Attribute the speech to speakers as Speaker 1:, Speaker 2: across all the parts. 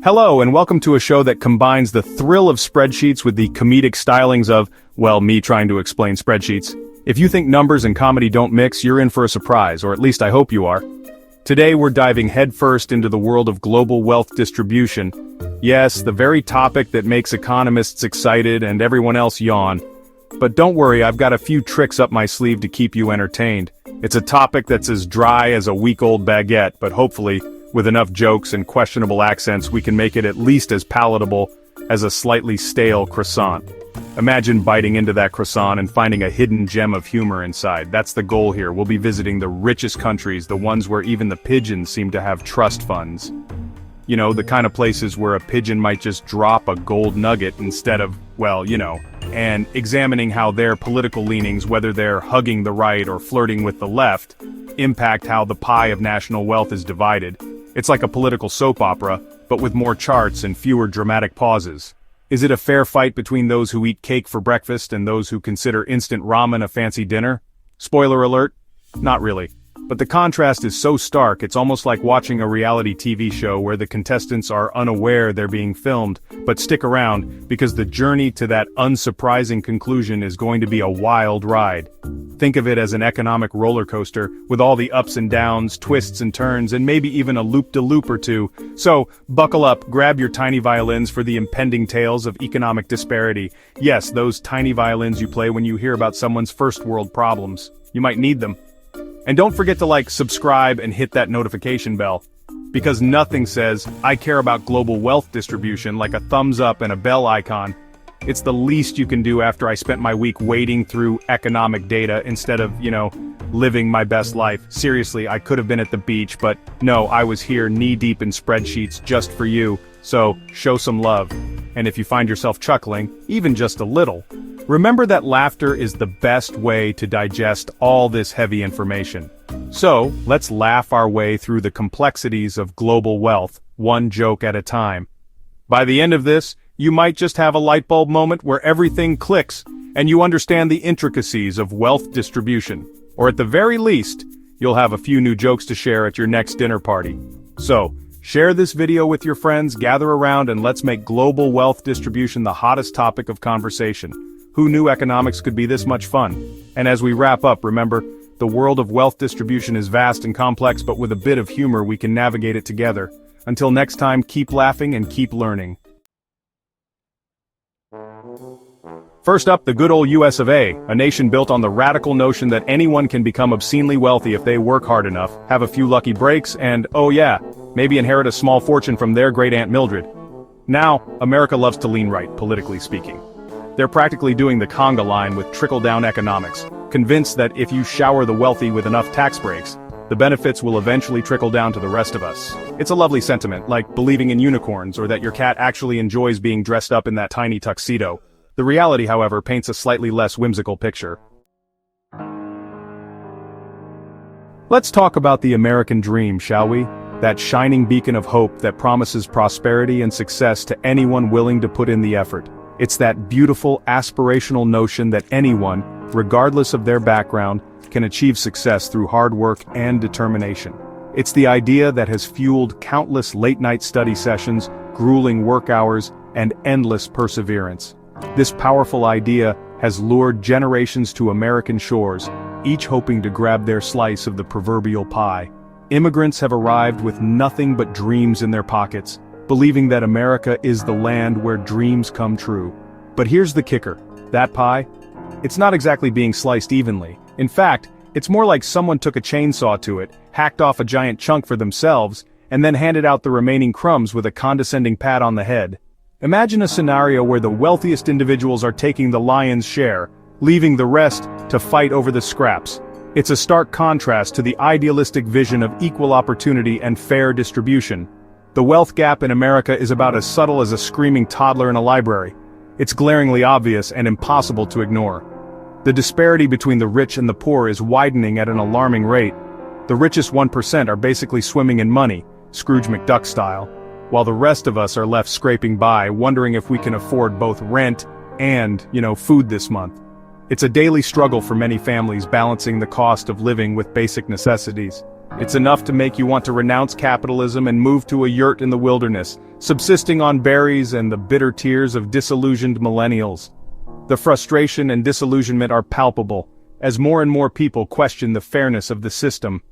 Speaker 1: Hello and welcome to a show that combines the thrill of spreadsheets with the comedic stylings of, well, me trying to explain spreadsheets. If you think numbers and comedy don't mix, you're in for a surprise, or at least I hope you are. Today we're diving headfirst into the world of global wealth distribution. Yes, the very topic that makes economists excited and everyone else yawn. But don't worry, I've got a few tricks up my sleeve to keep you entertained. It's a topic that's as dry as a week-old baguette, but hopefully, with enough jokes and questionable accents, we can make it at least as palatable as a slightly stale croissant. Imagine biting into that croissant and finding a hidden gem of humor inside. That's the goal here. We'll be visiting the richest countries, the ones where even the pigeons seem to have trust funds. You know, the kind of places where a pigeon might just drop a gold nugget instead of, well, and examining how their political leanings, whether they're hugging the right or flirting with the left, impact how the pie of national wealth is divided. It's like a political soap opera, but with more charts and fewer dramatic pauses. Is it a fair fight between those who eat cake for breakfast and those who consider instant ramen a fancy dinner? Spoiler alert? Not really. But the contrast is so stark, it's almost like watching a reality TV show where the contestants are unaware they're being filmed, but stick around, because the journey to that unsurprising conclusion is going to be a wild ride. Think of it as an economic roller coaster, with all the ups and downs, twists and turns, and maybe even a loop-de-loop or two. So, buckle up, grab your tiny violins for the impending tales of economic disparity. Yes, those tiny violins you play when you hear about someone's first world problems. You might need them. And don't forget to subscribe and hit that notification bell. Because nothing says, I care about global wealth distribution like a thumbs up and a bell icon. It's the least you can do after I spent my week wading through economic data instead of, living my best life. Seriously, I could have been at the beach, but no, I was here knee-deep in spreadsheets just for you. So, show some love. And if you find yourself chuckling, even just a little, remember that laughter is the best way to digest all this heavy information. So, let's laugh our way through the complexities of global wealth, one joke at a time. By the end of this, you might just have a light bulb moment where everything clicks, and you understand the intricacies of wealth distribution. Or at the very least, you'll have a few new jokes to share at your next dinner party. So, share this video with your friends, gather around, and let's make global wealth distribution the hottest topic of conversation. Who knew economics could be this much fun? And as we wrap up, remember, the world of wealth distribution is vast and complex, but with a bit of humor we can navigate it together. Until next time, keep laughing and keep learning. First up, the good old US of A, a nation built on the radical notion that anyone can become obscenely wealthy if they work hard enough, have a few lucky breaks, and, oh yeah, maybe inherit a small fortune from their great Aunt Mildred. Now, America loves to lean right, politically speaking. They're practically doing the conga line with trickle-down economics, convinced that if you shower the wealthy with enough tax breaks, the benefits will eventually trickle down to the rest of us. It's a lovely sentiment, like believing in unicorns or that your cat actually enjoys being dressed up in that tiny tuxedo. The reality, however, paints a slightly less whimsical picture. Let's talk about the American dream, shall we? That shining beacon of hope that promises prosperity and success to anyone willing to put in the effort. It's that beautiful, aspirational notion that anyone, regardless of their background, can achieve success through hard work and determination. It's the idea that has fueled countless late-night study sessions, grueling work hours, and endless perseverance. This powerful idea has lured generations to American shores, each hoping to grab their slice of the proverbial pie. Immigrants have arrived with nothing but dreams in their pockets, believing that America is the land where dreams come true. But here's the kicker. That pie? It's not exactly being sliced evenly. In fact, it's more like someone took a chainsaw to it, hacked off a giant chunk for themselves, and then handed out the remaining crumbs with a condescending pat on the head. Imagine a scenario where the wealthiest individuals are taking the lion's share, leaving the rest to fight over the scraps. It's a stark contrast to the idealistic vision of equal opportunity and fair distribution. The wealth gap in America is about as subtle as a screaming toddler in a library. It's glaringly obvious and impossible to ignore. The disparity between the rich and the poor is widening at an alarming rate. The richest 1% are basically swimming in money, Scrooge McDuck style, while the rest of us are left scraping by, wondering if we can afford both rent and, food this month. It's a daily struggle for many families balancing the cost of living with basic necessities. It's enough to make you want to renounce capitalism and move to a yurt in the wilderness, subsisting on berries and the bitter tears of disillusioned millennials. The frustration and disillusionment are palpable, as more and more people question the fairness of the system.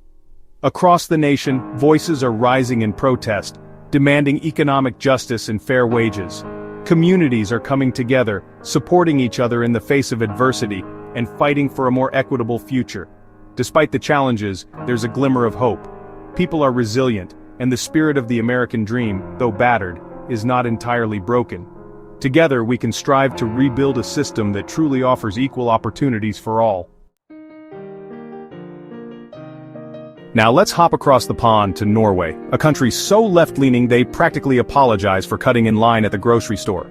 Speaker 1: Across the nation, voices are rising in protest, demanding economic justice and fair wages. Communities are coming together, supporting each other in the face of adversity, and fighting for a more equitable future. Despite the challenges, there's a glimmer of hope. People are resilient, and the spirit of the American dream, though battered, is not entirely broken. Together we can strive to rebuild a system that truly offers equal opportunities for all. Now let's hop across the pond to Norway, a country so left-leaning they practically apologize for cutting in line at the grocery store.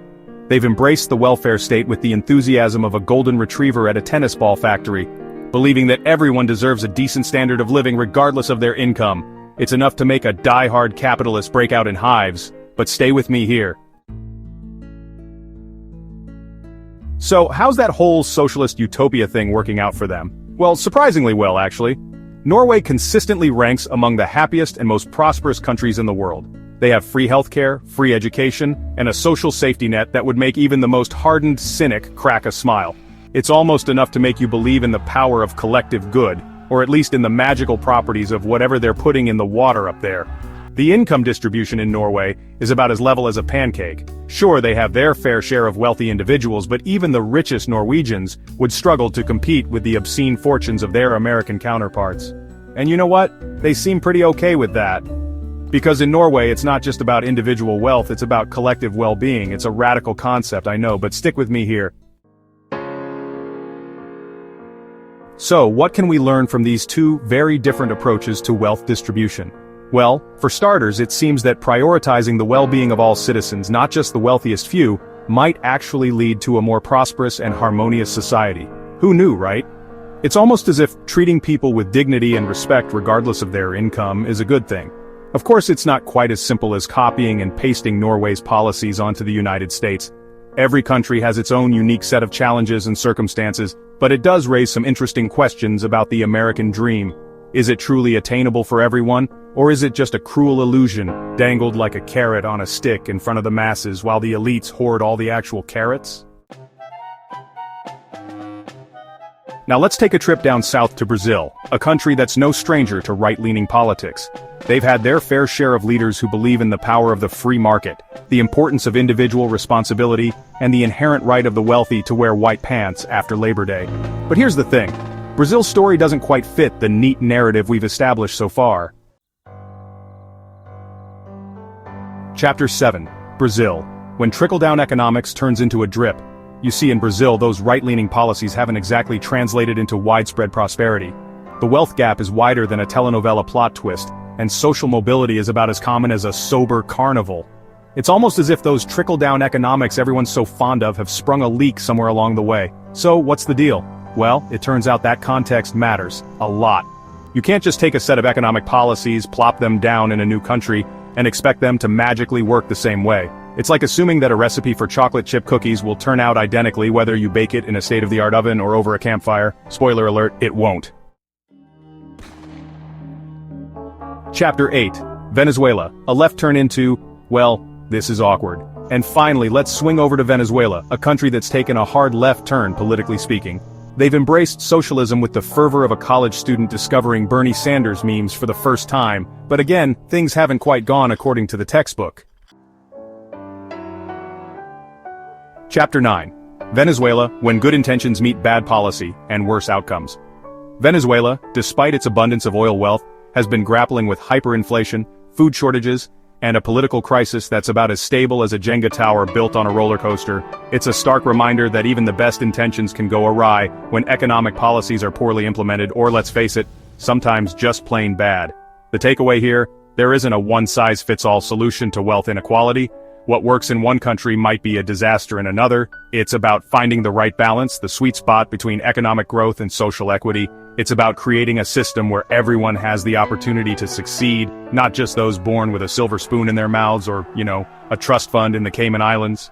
Speaker 1: They've embraced the welfare state with the enthusiasm of a golden retriever at a tennis ball factory, believing that everyone deserves a decent standard of living regardless of their income. It's enough to make a die-hard capitalist break out in hives, but stay with me here. So, how's that whole socialist utopia thing working out for them? Well, surprisingly well, actually. Norway consistently ranks among the happiest and most prosperous countries in the world. They have free healthcare, free education, and a social safety net that would make even the most hardened cynic crack a smile. It's almost enough to make you believe in the power of collective good, or at least in the magical properties of whatever they're putting in the water up there. The income distribution in Norway is about as level as a pancake. Sure, they have their fair share of wealthy individuals, but even the richest Norwegians would struggle to compete with the obscene fortunes of their American counterparts. And you know what? They seem pretty okay with that. Because in Norway, it's not just about individual wealth, it's about collective well-being. It's a radical concept, I know, but stick with me here. So, what can we learn from these two very different approaches to wealth distribution? Well, for starters, it seems that prioritizing the well-being of all citizens, not just the wealthiest few, might actually lead to a more prosperous and harmonious society. Who knew, right? It's almost as if treating people with dignity and respect regardless of their income is a good thing. Of course, it's not quite as simple as copying and pasting Norway's policies onto the United States. Every country has its own unique set of challenges and circumstances, but it does raise some interesting questions about the American dream. Is it truly attainable for everyone, or is it just a cruel illusion, dangled like a carrot on a stick in front of the masses while the elites hoard all the actual carrots? Now let's take a trip down south to Brazil, a country that's no stranger to right-leaning politics. They've had their fair share of leaders who believe in the power of the free market, the importance of individual responsibility, and the inherent right of the wealthy to wear white pants after Labor Day. But here's the thing. Brazil's story doesn't quite fit the neat narrative we've established so far. Chapter 7. Brazil. When trickle-down economics turns into a drip. You see, in Brazil, those right-leaning policies haven't exactly translated into widespread prosperity. The wealth gap is wider than a telenovela plot twist, and social mobility is about as common as a sober carnival. It's almost as if those trickle-down economics everyone's so fond of have sprung a leak somewhere along the way. So, what's the deal? Well, it turns out that context matters a lot. You can't just take a set of economic policies, plop them down in a new country, and expect them to magically work the same way. It's like assuming that a recipe for chocolate chip cookies will turn out identically whether you bake it in a state-of-the-art oven or over a campfire. Spoiler alert, it won't. Chapter 8. Venezuela. A left turn into, well, this is awkward. And finally, let's swing over to Venezuela, a country that's taken a hard left turn, politically speaking. They've embraced socialism with the fervor of a college student discovering Bernie Sanders memes for the first time, but again, things haven't quite gone according to the textbook. Chapter 9. Venezuela, when good intentions meet bad policy, and worse outcomes. Venezuela, despite its abundance of oil wealth, has been grappling with hyperinflation, food shortages, and a political crisis that's about as stable as a Jenga tower built on a roller coaster. It's a stark reminder that even the best intentions can go awry when economic policies are poorly implemented or, let's face it, sometimes just plain bad. The takeaway here, there isn't a one-size-fits-all solution to wealth inequality. What works in one country might be a disaster in another. It's about finding the right balance, the sweet spot between economic growth and social equity. It's about creating a system where everyone has the opportunity to succeed, not just those born with a silver spoon in their mouths or, a trust fund in the Cayman Islands.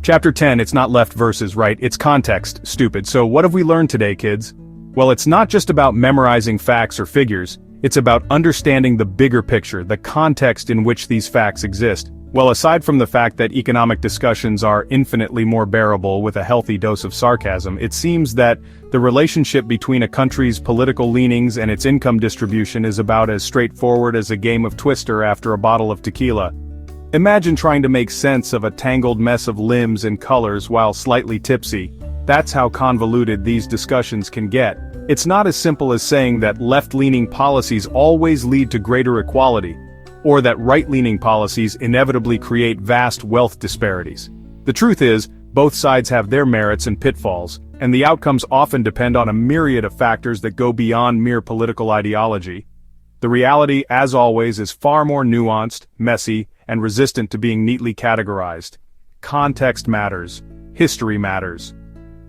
Speaker 1: Chapter 10, it's not left versus right, it's context, stupid. So what have we learned today, kids? Well, it's not just about memorizing facts or figures, it's about understanding the bigger picture, the context in which these facts exist. Well, aside from the fact that economic discussions are infinitely more bearable with a healthy dose of sarcasm, it seems that the relationship between a country's political leanings and its income distribution is about as straightforward as a game of Twister after a bottle of tequila. Imagine trying to make sense of a tangled mess of limbs and colors while slightly tipsy. That's how convoluted these discussions can get. It's not as simple as saying that left-leaning policies always lead to greater equality, or that right-leaning policies inevitably create vast wealth disparities. The truth is, both sides have their merits and pitfalls, and the outcomes often depend on a myriad of factors that go beyond mere political ideology. The reality, as always, is far more nuanced, messy, and resistant to being neatly categorized. Context matters. History matters.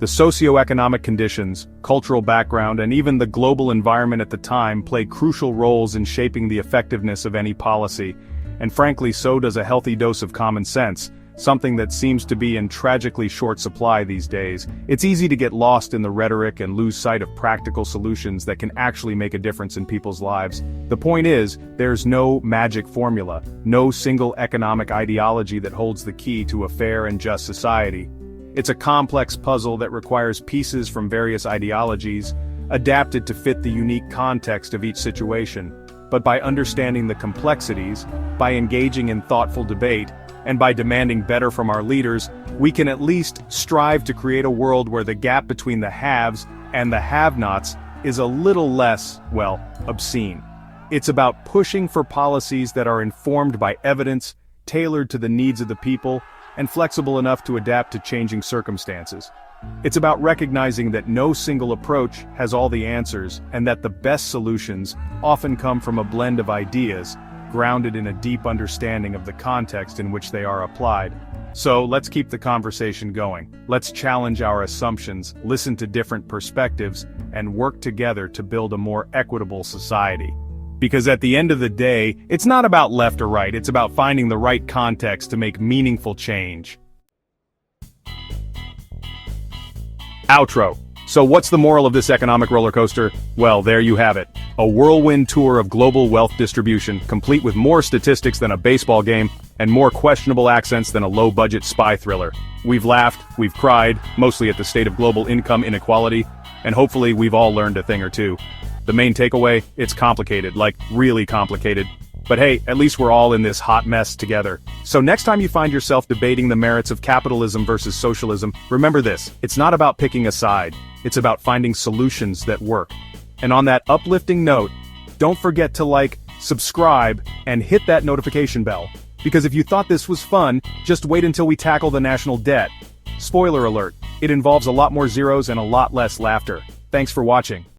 Speaker 1: The socioeconomic conditions, cultural background, and even the global environment at the time play crucial roles in shaping the effectiveness of any policy, and frankly, so does a healthy dose of common sense, something that seems to be in tragically short supply these days. It's easy to get lost in the rhetoric and lose sight of practical solutions that can actually make a difference in people's lives. The point is, there's no magic formula, no single economic ideology that holds the key to a fair and just society. It's a complex puzzle that requires pieces from various ideologies, adapted to fit the unique context of each situation. But by understanding the complexities, by engaging in thoughtful debate, and by demanding better from our leaders, we can at least strive to create a world where the gap between the haves and the have-nots is a little less, well, obscene. It's about pushing for policies that are informed by evidence, tailored to the needs of the people, and flexible enough to adapt to changing circumstances. It's about recognizing that no single approach has all the answers, and that the best solutions often come from a blend of ideas, grounded in a deep understanding of the context in which they are applied. So, let's keep the conversation going. Let's challenge our assumptions, listen to different perspectives, and work together to build a more equitable society. Because at the end of the day, it's not about left or right, it's about finding the right context to make meaningful change. Outro. So what's the moral of this economic roller coaster? Well, there you have it. A whirlwind tour of global wealth distribution, complete with more statistics than a baseball game, and more questionable accents than a low-budget spy thriller. We've laughed, we've cried, mostly at the state of global income inequality, and hopefully we've all learned a thing or two. The main takeaway? It's complicated, like really complicated. But hey, at least we're all in this hot mess together. So next time you find yourself debating the merits of capitalism versus socialism, remember this: it's not about picking a side, it's about finding solutions that work. And on that uplifting note, don't forget to like, subscribe, and hit that notification bell. Because if you thought this was fun, just wait until we tackle the national debt. Spoiler alert, it involves a lot more zeros and a lot less laughter. Thanks for watching.